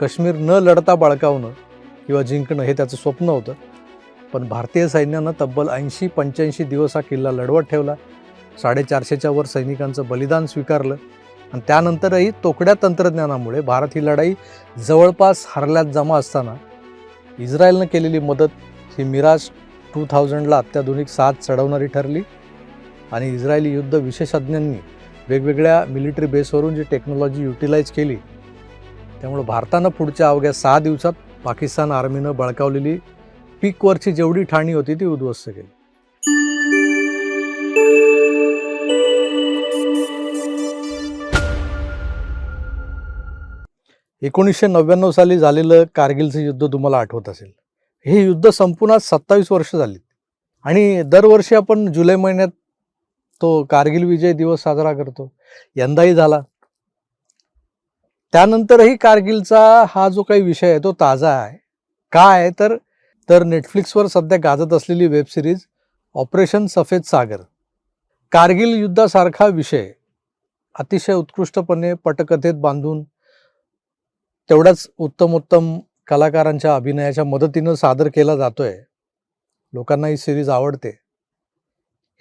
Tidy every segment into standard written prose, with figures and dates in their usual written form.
काश्मीर न लढता बळकावणं किंवा जिंकणं हे त्याचं स्वप्न होतं. पण भारतीय सैन्यानं तब्बल 80-85 दिवस हा किल्ला लढवत ठेवला. 450च्या वर सैनिकांचं बलिदान स्वीकारलं आणि त्यानंतरही तोकड्या तंत्रज्ञानामुळे भारत ही लढाई जवळपास हरल्यात जमा असताना इस्रायलनं केलेली मदत ही मिराज 2000ला अत्याधुनिक साथ चढवणारी ठरली आणि इस्रायली युद्ध विशेषज्ञांनी वेगवेगळ्या मिलिटरी बेसवरून जी टेक्नॉलॉजी युटिलाइज केली त्यामुळे भारतानं पुढच्या अवघ्या 6 दिवसात पाकिस्तान आर्मीनं बळकावलेली पीकवरची जेवढी ठाणी होती ती उद्ध्वस्त केली. ...1999 साली झालेलं कारगिलचं युद्ध तुम्हाला आठवत असेल. हे युद्ध संपून आज 27 वर्ष झाली आणि दरवर्षी आपण जुलै महिन्यात तो कारगिल विजय दिवस साजरा करतो. यंदाही झाला. त्यानंतरही कारगिलचा हा जो काही विषय आहे तो ताजा आहे. काय तर नेटफ्लिक्सवर सध्या गाजत असलेली वेब सिरीज ऑपरेशन सफेद सागर. कारगिल युद्धासारखा विषय अतिशय उत्कृष्टपणे पटकथेत बांधून तेवढ्याच उत्तमोत्तम कलाकारांच्या अभिनयाच्या मदतीनं सादर केला जातोय. लोकांना ही सिरीज आवडते.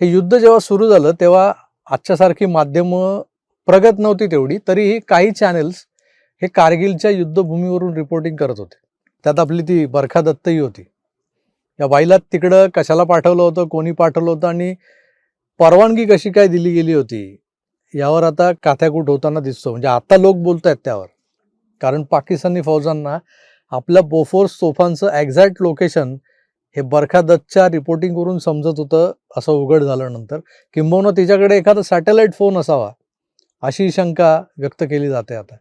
हे युद्ध जेव्हा सुरू झालं तेव्हा आजच्यासारखी माध्यमं प्रगत नव्हती तेवढी, तरीही काही चॅनल्स हे कारगिलच्या युद्धभूमीवरून रिपोर्टिंग करत होते. त्यात आपली ती बरखा दत्तही होती. या बाईला तिकडं कशाला पाठवलं होतं, कोणी पाठवलं होतं आणि परवानगी कशी काय दिली गेली होती यावर आता काथ्याकूट होताना दिसतो. म्हणजे आता लोक बोलत आहेत त्यावर. कारण पाकिस्तानी फौजांना आपल्या बोफोर्स तोफांचं एक्झॅक्ट लोकेशन हे बरखा दत्तच्या रिपोर्टिंगवरून समजत होतं असं उघड झाल्यानंतर. किंबहुना तिच्याकडे एखादा सॅटेलाइट फोन असावा अशी शंका व्यक्त केली जाते आता.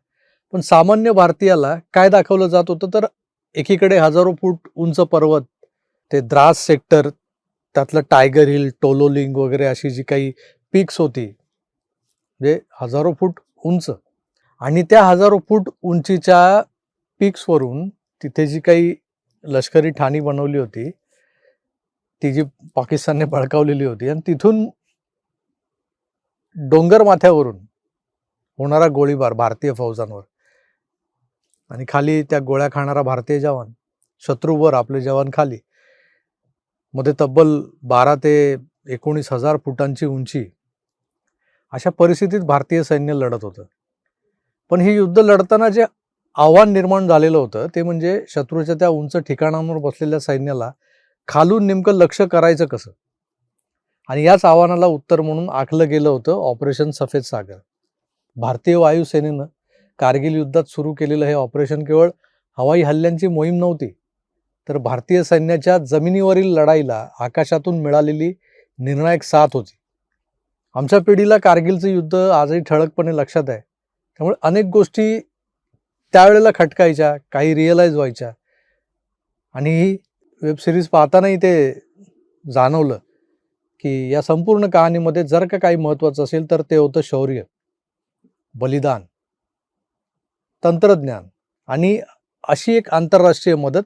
पण सामान्य भारतीयाला काय दाखवलं जात होतं तर एकीकडे हजारो फूट उंच पर्वत, ते द्रास सेक्टर, त्यातलं टायगर हिल, टोलोलिंग वगैरे अशी जी काही पीक्स होती म्हणजे हजारो फूट उंच, आणि त्या हजारो फूट उंचीच्या पीक्सवरून तिथे जी काही लष्करी ठाणी बनवली होती ती जी पाकिस्तानने बळकावलेली होती आणि तिथून डोंगर माथ्यावरून होणारा गोळीबार भारतीय फौजांवर आणि खाली त्या गोळ्या खाणारा भारतीय जवान, शत्रूवर आपले जवान खाली, मध्ये तब्बल 12 ते 19,000 फुटांची उंची, अशा परिस्थितीत भारतीय सैन्य लढत होतं. पण हे युद्ध लढताना जे आव्हान निर्माण झालेलं होतं ते म्हणजे शत्रूच्या त्या उंच ठिकाणांवर बसलेल्या सैन्याला खालून नेमकं लक्ष करायचं कसं. आणि याच आव्हानाला उत्तर म्हणून आखलं गेलं होतं ऑपरेशन सफेद सागर. भारतीय वायुसेनेनं कारगिल युद्धात सुरू केलेलं हे ऑपरेशन केवळ हवाई हल्ल्यांची मोहीम नव्हती, तर भारतीय सैन्याच्या जमिनीवरील लढाईला आकाशातून मिळालेली निर्णायक साथ होती. आमच्या पिढीला कारगिलचं युद्ध आजही ठळकपणे लक्षात आहे. त्यामुळे अनेक गोष्टी त्यावेळेला खटकायच्या, काही रिअलाइज व्हायच्या आणि ही वेब सिरीज पाहतानाही ते जाणवलं की या संपूर्ण कहाणीमध्ये जर का काही महत्त्वाचं असेल तर ते होतं शौर्य, बलिदान, तंत्रज्ञान आणि अशी एक आंतरराष्ट्रीय मदत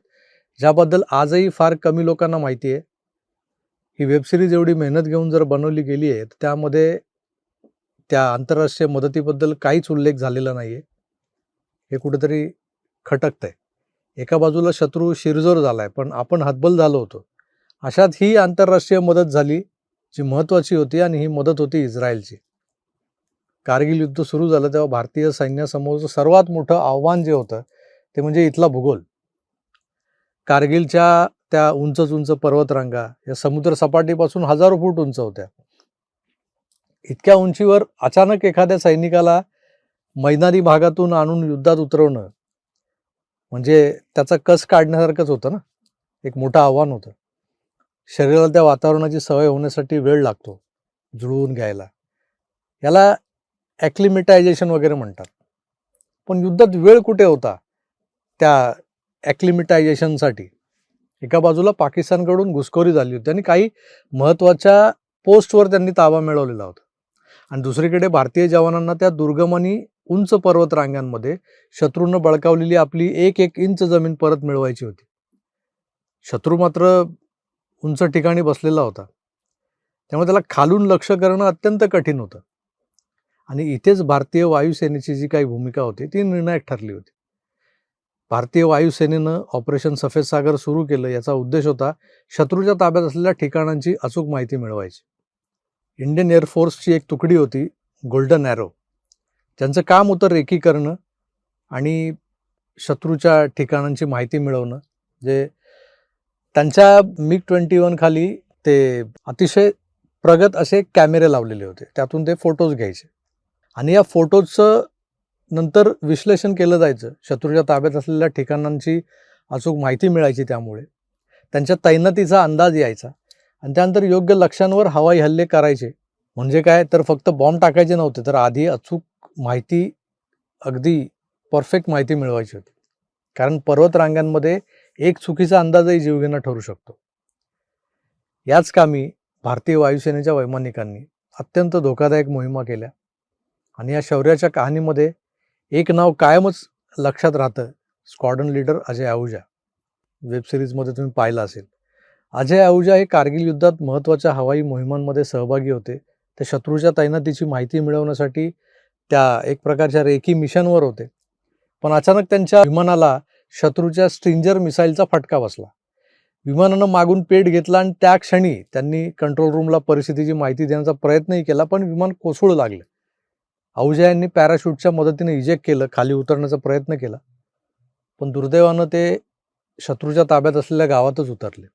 ज्याबद्दल आजही फार कमी लोकांना माहिती आहे. ही वेब सिरीज एवढी मेहनत घेऊन जर बनवली गेली आहे तर त्यामध्ये त्या आंतरराष्ट्रीय मदतीबद्दल काहीच उल्लेख झालेला नाही आहे. हे कुठेतरी खटकतंय. एका बाजूला शत्रू शिरजोर झालाय पण आपण हतबल झालो होतो. अशात ही आंतरराष्ट्रीय मदत झाली जी महत्त्वाची होती आणि ही मदत होती इस्रायलची. कारगिल युद्ध सुरू झालं तेव्हा भारतीय सैन्यासमोरचं सर्वात मोठं आव्हान जे होतं ते म्हणजे इथला भूगोल. कारगिलच्या त्या उंच पर्वतरांगा या समुद्र सपाटीपासून हजारो फूट उंच होत्या. इतक्या उंचीवर अचानक एखाद्या सैनिकाला मैदानी भागातून आणून युद्धात उतरवणं म्हणजे त्याचा कस काढण्यासारखंच होतं ना. एक मोठं आव्हान होतं. शरीराला त्या वातावरणाची सवय होण्यासाठी वेळ लागतो जुळवून घ्यायला. याला ॲक्लिमेटायझेशन वगैरे म्हणतात. पण युद्धात वेळ कुठे होता त्या ॲक्लिमेटायझेशनसाठी. एका बाजूला पाकिस्तानकडून घुसखोरी झाली होती आणि काही महत्त्वाच्या पोस्टवर त्यांनी ताबा मिळवलेला होता आणि दुसरीकडे भारतीय जवानांना त्या दुर्गम आणि उंच पर्वतरांगांमध्ये शत्रूनं बळकावलेली आपली एक इंच जमीन परत मिळवायची होती. शत्रू मात्र उंच ठिकाणी बसलेला होता. त्यामुळे त्याला खालून लक्ष करणं अत्यंत कठीण होतं आणि इथेच भारतीय वायुसेनेची जी काही भूमिका होती ती निर्णायक ठरली होती. भारतीय वायुसेनेनं ऑपरेशन सफेद सागर सुरू केलं. याचा उद्देश होता शत्रूच्या ताब्यात असलेल्या ठिकाणांची अचूक माहिती मिळवायची. इंडियन एअरफोर्सची एक तुकडी होती, गोल्डन ॲरो. त्यांचं काम होतं रेकी करणं आणि शत्रूच्या ठिकाणांची माहिती मिळवणं. जे त्यांच्या MiG-21 खाली ते अतिशय प्रगत असे कॅमेरे लावलेले होते. त्यातून ते फोटोज घ्यायचे आणि या फोटोजचं नंतर विश्लेषण केलं जायचं. शत्रूच्या ताब्यात असलेल्या ठिकाणांची अचूक माहिती मिळायची. त्यामुळे त्यांच्या तैनातीचा अंदाज यायचा आणि त्यानंतर योग्य लक्ष्यांवर हवाई हल्ले करायचे. म्हणजे काय तर फक्त बॉम्ब टाकायचे नव्हते, तर आधी अचूक माहिती, अगदी परफेक्ट माहिती मिळवायची होती. कारण पर्वतरांगांमध्ये एक चुकीचा अंदाजही जीवघेणा ठरू शकतो. याच कामी भारतीय वायुसेनेच्या वैमानिकांनी अत्यंत धोकादायक मोहिमा केल्या आणि या शौर्याच्या कहाणीमध्ये एक नाव कायमच लक्षात राहतं, स्क्वॉड्रन लीडर अजय आहूजा. वेबसिरीजमध्ये तुम्ही पाहिलं असेल. अजय आहूजा हे कारगिल युद्धात महत्त्वाच्या हवाई मोहिमांमध्ये सहभागी होते. ते शत्रूच्या तैनातीची माहिती मिळवण्यासाठी त्या एक प्रकारच्या रेकी मिशनवर होते. पण अचानक त्यांच्या विमानाला शत्रूच्या स्ट्रिंजर मिसाईलचा फटका बसला. विमानानं मागून पेट घेतला आणि त्या क्षणी त्यांनी कंट्रोल रूमला परिस्थितीची माहिती देण्याचा प्रयत्नही केला, पण विमान कोसळू लागलं. आहूजा यांनी पॅराशूटच्या मदतीने इजेक्ट केलं, खाली उतरण्याचा प्रयत्न केला, पण दुर्दैवानं ते शत्रूच्या ताब्यात असलेल्या गावातच उतरले.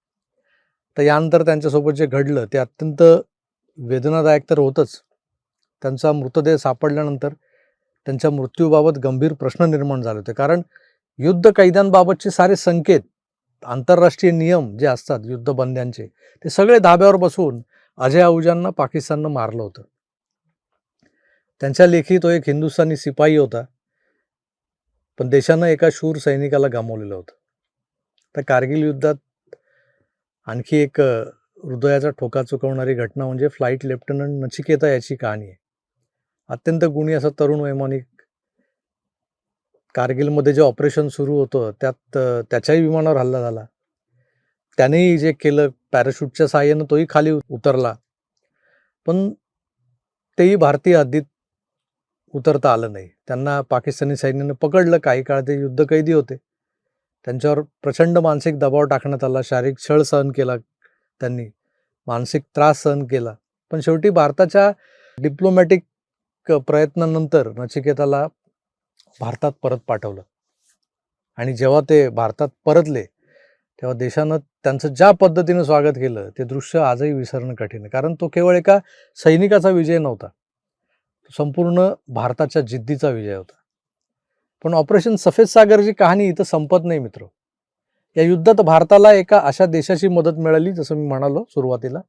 तर यानंतर त्यांच्यासोबत जे घडलं ते अत्यंत वेदनादायक तर होतंच. त्यांचा मृतदेह सापडल्यानंतर त्यांच्या मृत्यूबाबत गंभीर प्रश्न निर्माण झाले होते. कारण युद्ध कैद्यांबाबतचे सारे संकेत, आंतरराष्ट्रीय नियम जे असतात युद्धबंद्यांचे, ते सगळे धाब्यावर बसवून अजय आहूजांना पाकिस्ताननं मारलं होतं. त्यांच्या लेखी तो एक हिंदुस्थानी शिपाई होता, पण देशानं एका शूर सैनिकाला गमावलेलं होतं. तर कारगिल युद्धात आणखी एक हृदयाचा ठोका चुकवणारी घटना म्हणजे फ्लाईट लेफ्टनंट नचिकेता याची कहाणी आहे. अत्यंत गुणी असा तरुण वैमानिक. कारगिलमध्ये जे ऑपरेशन सुरू होतं त्यात त्याच्याही विमानावर हल्ला झाला. त्यानेही जे केलं पॅराशूटच्या साहाय्यानं तोही खाली उतरला, पण तेही भारतीय हद्दीत उतरता आलं नाही. त्यांना पाकिस्तानी सैन्यानं पकडलं. काही काळ ते युद्धकैदी होते. त्यांच्यावर प्रचंड मानसिक दबाव टाकण्यात आला, शारीरिक छळ सहन केला त्यांनी, मानसिक त्रास सहन केला. पण शेवटी भारताच्या डिप्लोमॅटिक प्रयत्नानंतर नचिकेताला भारतात परत पाठवलं आणि जेव्हा ते भारतात परतले तेव्हा देशानं त्यांचं ज्या पद्धतीनं स्वागत केलं ते दृश्य आजही विसरणं कठीण आहे. कारण तो केवळ एका सैनिकाचा विजय नव्हता, तो संपूर्ण भारताच्या जिद्दीचा विजय होता. पण ऑपरेशन सफेद सागरची कहाणी इथं संपत नाही मित्र. या युद्धात भारताला एका अशा देशाची मदत मिळाली, जसं मी म्हणालो सुरुवातीला,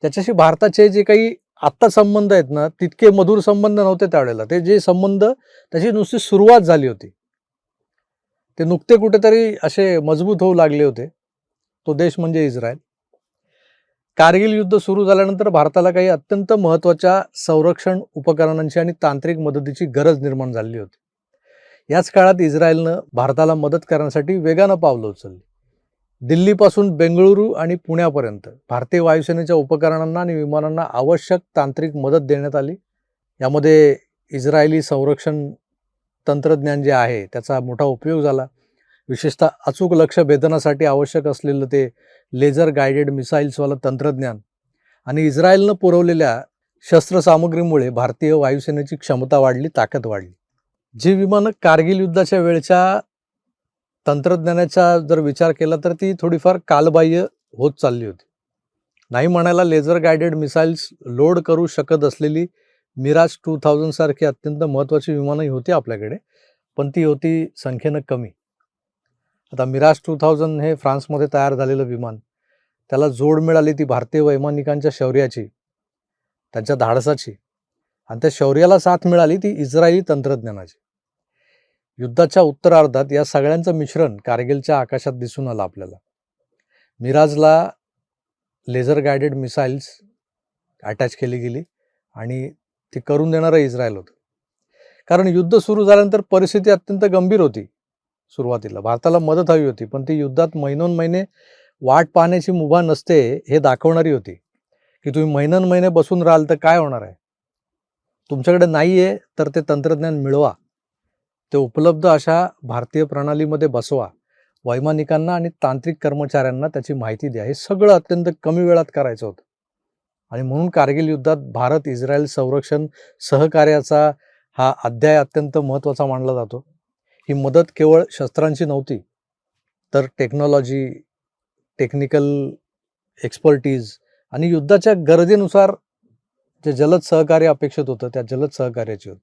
त्याच्याशी भारताचे जे काही आत्ता संबंध आहेत ना, तितके मधुर संबंध नव्हते त्यावेळेला. ते जे संबंध, त्याची नुसती सुरुवात झाली होती, ते नुकते कुठेतरी असे मजबूत होऊ लागले होते. तो देश म्हणजे इस्रायल. कारगिल युद्ध सुरू झाल्यानंतर भारताला काही अत्यंत महत्त्वाच्या संरक्षण उपकरणांची आणि तांत्रिक मदतीची गरज निर्माण झाली होती. याच काळात इस्रायलनं भारताला मदत करण्यासाठी वेगानं पावलं उचलली. दिल्लीपासून बेंगळुरू आणि पुण्यापर्यंत भारतीय वायुसेनेच्या उपकरणांना आणि विमानांना आवश्यक तांत्रिक मदत देण्यात आली. यामध्ये इस्रायली संरक्षण तंत्रज्ञान जे आहे त्याचा मोठा उपयोग झाला. विशेषतः अचूक लक्ष्य भेदनासाठी आवश्यक असलेलं ते लेझर गायडेड मिसाईल्सवालं तंत्रज्ञान आणि इस्रायलनं पुरवलेल्या शस्त्रसामुग्रीमुळे भारतीय वायुसेनेची क्षमता वाढली, ताकद वाढली. जी विमानं कारगिल युद्धाच्या वेळच्या तंत्रज्ञानाचा जर विचार केला तर ती थोडीफार कालबाह्य होत चालली होती. नाही म्हणायला लेझर गायडेड मिसाईल्स लोड करू शकत असलेली मिराज 2000 सारखी अत्यंत महत्त्वाची विमानंही होती आपल्याकडे, पण ती होती संख्येनं कमी. आता मिराज 2000 हे फ्रान्समध्ये तयार झालेलं विमान, त्याला जोड मिळाली ती भारतीय वैमानिकांच्या शौर्याची, त्यांच्या धाडसाची, आणि त्या शौर्याला साथ मिळाली ती इस्रायली तंत्रज्ञानाची. युद्धाच्या उत्तरार्धात या सगळ्यांचं मिश्रण कारगिलच्या आकाशात दिसून आलं आपल्याला. मिराजला लेझर गायडेड मिसाईल्स अटॅच केली गेली आणि ती करून देणारं इस्रायल होतं. कारण युद्ध सुरू झाल्यानंतर परिस्थिती अत्यंत गंभीर होती. सुरुवातीला भारताला मदत हवी होती, पण ती युद्धात महिनोन्महिने वाट पाहण्याची मुभा नसते हे दाखवणारी होती. की तुम्ही महिनोन्महिने बसून राहाल तर काय होणार आहे, तुमच्याकडे नाही आहे तर ते तंत्रज्ञान मिळवा. ते उपलब्ध अशा भारतीय प्रणालीमध्ये बसवा, वैमानिकांना आणि तांत्रिक कर्मचाऱ्यांना त्याची माहिती द्या. हे सगळं अत्यंत कमी वेळात करायचं होतं. आणि म्हणून कारगिल युद्धात भारत इस्रायल संरक्षण सहकार्याचा हा अध्याय अत्यंत महत्त्वाचा मानला जातो. ही मदत केवळ शस्त्रांची नव्हती, तर टेक्नॉलॉजी, टेक्निकल एक्सपर्टीज आणि युद्धाच्या गरजेनुसार जे जलद सहकार्य अपेक्षित होतं त्या जलद सहकार्याची होती.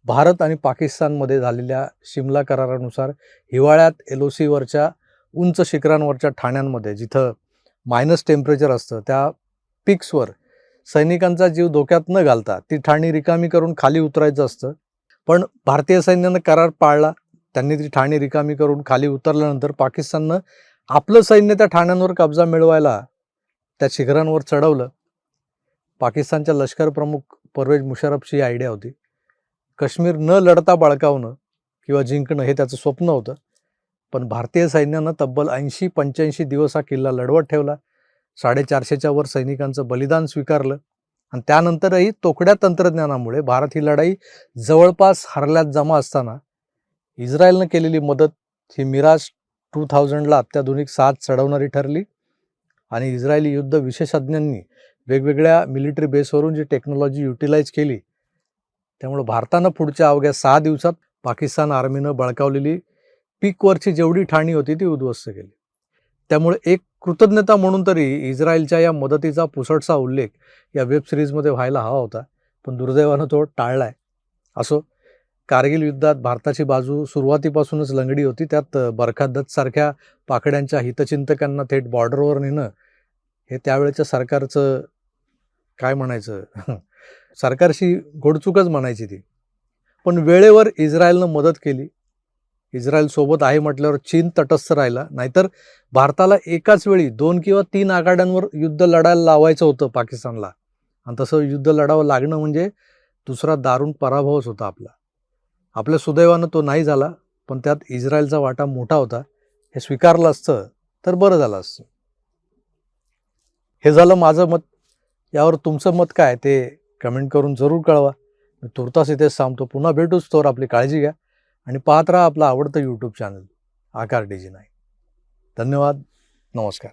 भारत आणि पाकिस्तानमध्ये झालेल्या शिमला करारानुसार हिवाळ्यात LOCवरच्या उंच शिखरांवरच्या ठाण्यांमध्ये जिथं मायनस टेम्परेचर असतं त्या पिक्सवर सैनिकांचा जीव धोक्यात न घालता ती ठाणी रिकामी करून खाली उतरायचं असतं. पण भारतीय सैन्यानं करार पाळला. त्यांनी ती ठाणी रिकामी करून खाली उतरल्यानंतर पाकिस्ताननं आपलं सैन्य त्या ठाण्यांवर कब्जा मिळवायला त्या शिखरांवर चढवलं. पाकिस्तानच्या लष्कर प्रमुख परवेज मुशर्रफची आयडिया होती. काश्मीर न लढता बळकावणं किंवा जिंकणं हे त्याचं स्वप्न होतं. पण भारतीय सैन्यानं तब्बल 80-85 दिवस हा किल्ला लढवत ठेवला. 450च्या वर सैनिकांचं बलिदान स्वीकारलं आणि त्यानंतरही तोकड्या तंत्रज्ञानामुळे भारत ही लढाई जवळपास हरल्यात जमा असताना इस्रायलनं केलेली मदत ही मिराज 2000ला अत्याधुनिक साथ चढवणारी ठरली आणि इस्रायली युद्ध विशेषज्ञांनी वेगवेगळ्या मिलिटरी बेसवरून जी टेक्नॉलॉजी युटिलाइज केली त्यामुळे भारतानं पुढच्या अवघ्या 6 दिवसात पाकिस्तान आर्मीनं बळकावलेली पीकवरची जेवढी ठाणी होती ती उद्ध्वस्त केली. त्यामुळे एक कृतज्ञता म्हणून तरी इस्रायलच्या या मदतीचा पुसटसा उल्लेख या वेब सिरीजमध्ये व्हायला हवा होता, पण दुर्दैवानं तो टाळलाय. असो, कारगिल युद्धात भारताची बाजू सुरुवातीपासूनच लंगडी होती. त्यात बरखा दत्तसारख्या पाकड्यांच्या हितचिंतकांना थेट बॉर्डरवर नेणं हे त्यावेळेच्या सरकारचं काय म्हणायचं सरकारशी घोडचूकच म्हणायची ती. पण वेळेवर इस्रायलनं मदत केली. इस्रायल सोबत आहे म्हटल्यावर चीन तटस्थ राहिला. नाहीतर भारताला एकाच वेळी 2 किंवा 3 आघाड्यांवर युद्ध लढायला लावायचं होतं पाकिस्तानला. आणि तसं युद्ध लढावं लागणं म्हणजे दुसरा दारुण पराभवच होता आपला. आपल्या सुदैवानं तो नाही झाला, पण त्यात इस्रायलचा वाटा मोठा होता. हे स्वीकारलं असतं तर बरं झालं असतं. हे झालं माझं मत. यावर तुमचं मत काय ते कमेंट करून जरूर कळवा. मी तुर्तास इथेच थांबतो. पुन्हा भेटूच. तोवर आपली काळजी घ्या आणि पाहत राहा आपलं आवडतं YouTube चॅनल आकार DG9. धन्यवाद. नमस्कार.